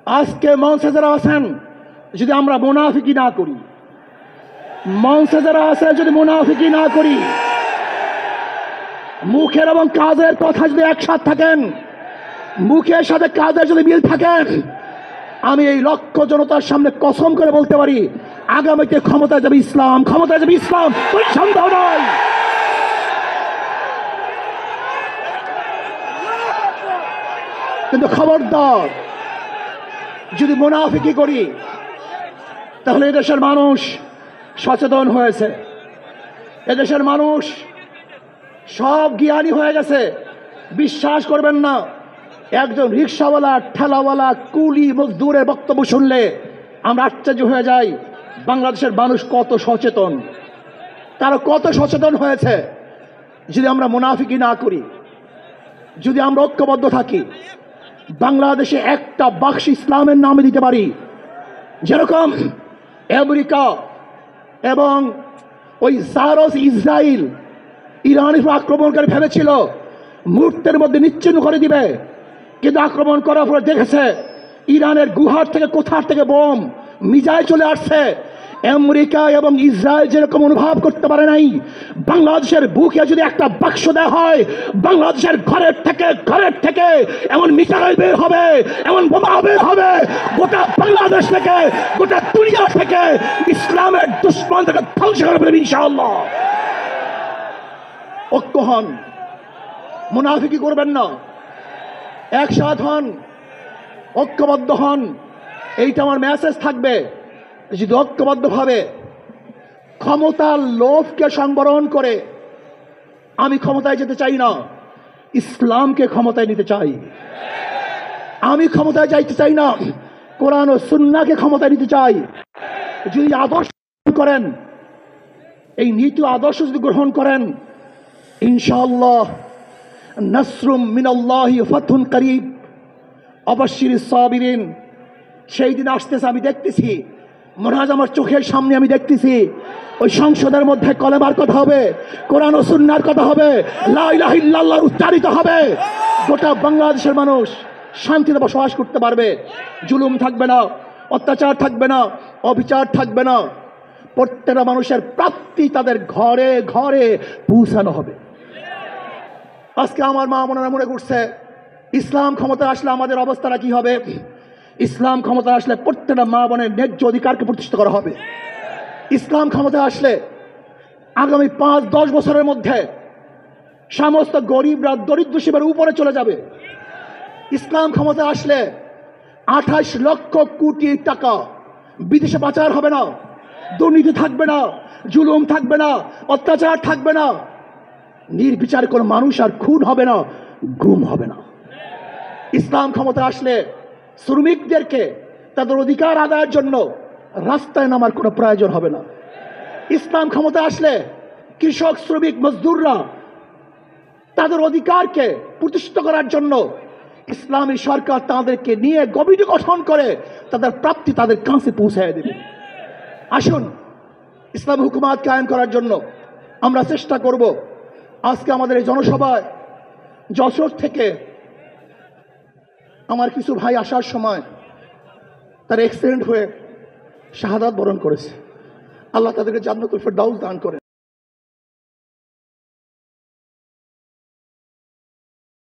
আজকে মঞ্চে যারা আছেন, যদি আমরা মুনাফিকি না করি, মঞ্চে যারা আছে যদি মুনাফিকি না করি, মুখের এবং কাজের কথা যদি একসাথে থাকেন, মুখের সাথে কাজের যদি মিল থাকেন, আমি এই লক্ষ জনতার সামনে কসম করে বলতে পারি, আগামীতে ক্ষমতায় যাবে ইসলাম, ক্ষমতায় যাবে ইসলাম, কোনো সন্দেহ নয়। কিন্তু খবরদার, যদি মুনাফিকি করি তাহলে এদেশের মানুষ সচেতন হয়েছে, এদেশের মানুষ সব জ্ঞানী হয়ে গেছে। বিশ্বাস করবেন না, একজন রিক্সাওয়ালা, ঠেলাওয়ালা, কুলি মজদুরের বক্তব্য শুনলে আমরা আশ্চর্য হয়ে যাই বাংলাদেশের মানুষ কত সচেতন, তারা কত সচেতন হয়েছে। যদি আমরা মুনাফিকি না করি, যদি আমরা ঐক্যবদ্ধ থাকি, বাংলাদেশে একটা বাক্স ইসলামের নামে দিতে পারি, যেরকম আমেরিকা এবং ওই সারস ইসরায়েল ইরানের উপর আক্রমণকারী ভেবেছিল মুহূর্তের মধ্যে নিচ্ছিন্ন করে দিবে, কিন্তু আক্রমণ করার পরে দেখেছে ইরানের গুহার থেকে কোথার থেকে বোম মিসাইল চলে আসছে। আমেরিকা এবং ইসরায়েল যেরকম অনুভব করতে পারে নাই, বাংলাদেশের বুকে যদি একটা বাক্স দেওয়া হয়, বাংলাদেশের ঘরের থেকে এমন মিসাইল বের হবে, এমন বোমা বের হবে, গোটা বাংলাদেশ থেকে, গোটা দুনিয়া থেকে ইসলামের দুশ্মন থেকে ধ্বংস করে ফেলবে ইনশাআল্লাহ। ঐক্য হন, মুনাফিকি করবেন না, একসাথ হন, ঐক্যবদ্ধ হন, এইটা আমার মেসেজ থাকবে। যদি ঐক্যবদ্ধভাবে ক্ষমতার লোভকে সংবরণ করে, আমি ক্ষমতায় যেতে চাই না, ইসলামকে ক্ষমতায় নিতে চাই। আমি ক্ষমতায় যাইতে চাই না, কোরআন ও সুন্নাহকে ক্ষমতায় নিতে চাই। যদি আদর্শ করেন, এই নীতি আদর্শ যদি গ্রহণ করেন, ইনশাআল্লাহ নাসরুম মিনাল্লাহি ফাতহুন করিব, অবশ্যই সাবিরিন, সেই দিন আসতেছে। আমি দেখতেছি, মনে হয় আমার চোখের সামনে আমি দেখতেছি ওই সংসদের মধ্যে কলেমার কথা হবে, কোরআন ও সুন্নাহর কথা হবে, লা ইলাহা ইল্লাল্লাহ উচ্চারিত হবে। গোটা বাংলাদেশের মানুষ শান্তিতে বসবাস করতে পারবে, জুলুম থাকবে না, অত্যাচার থাকবে না, অবিচার থাকবে না। প্রত্যেকটা মানুষের প্রাপ্তি তাদের ঘরে ঘরে পৌঁছানো হবে। আজকে আমার মা বোনেরা মনে করছে ইসলাম ক্ষমতা আসলে আমাদের অবস্থাটা কি হবে। ইসলাম ক্ষমতা আসলে প্রত্যেকটা মা বোনের ন্যায্য অধিকারকে প্রতিষ্ঠিত করা হবে। ইসলাম ক্ষমতা আসলে আগামী 5-10 বছরের মধ্যে সমস্ত গরিবরা দরিদ্র সীমার উপরে চলে যাবে। ইসলাম ক্ষমতা আসলে 28 লক্ষ কোটি টাকা বিদেশে পাচার হবে না, দুর্নীতি থাকবে না, জুলুম থাকবে না, অত্যাচার থাকবে না, নির্বিচারে কোনো মানুষ আর খুন হবে না, গুম হবে না। ইসলাম ক্ষমতা আসলে শ্রমিকদেরকে তাদের অধিকার আদায়ের জন্য রাস্তায় নামার কোনো প্রয়োজন হবে না। ইসলাম ক্ষমতা আসলে কৃষক, শ্রমিক, মজদুররা তাদের অধিকারকে প্রতিষ্ঠিত করার জন্য ইসলামী সরকার তাদেরকে নিয়ে কমিটি গঠন করে তাদের প্রাপ্তি তাদের কাছে পৌঁছায় দেবে। আসুন, ইসলামী হুকুমাত কায়েম করার জন্য আমরা চেষ্টা করব। আজকে আমাদের এই জনসভায় যশোর থেকে আমার কিছু ভাই আসার সময় তার অ্যাক্সিডেন্ট হয়ে শাহাদাত বরণ করেছে। আল্লাহ তাদেরকে জান্নাতুল ফেরদাউস দান করেন।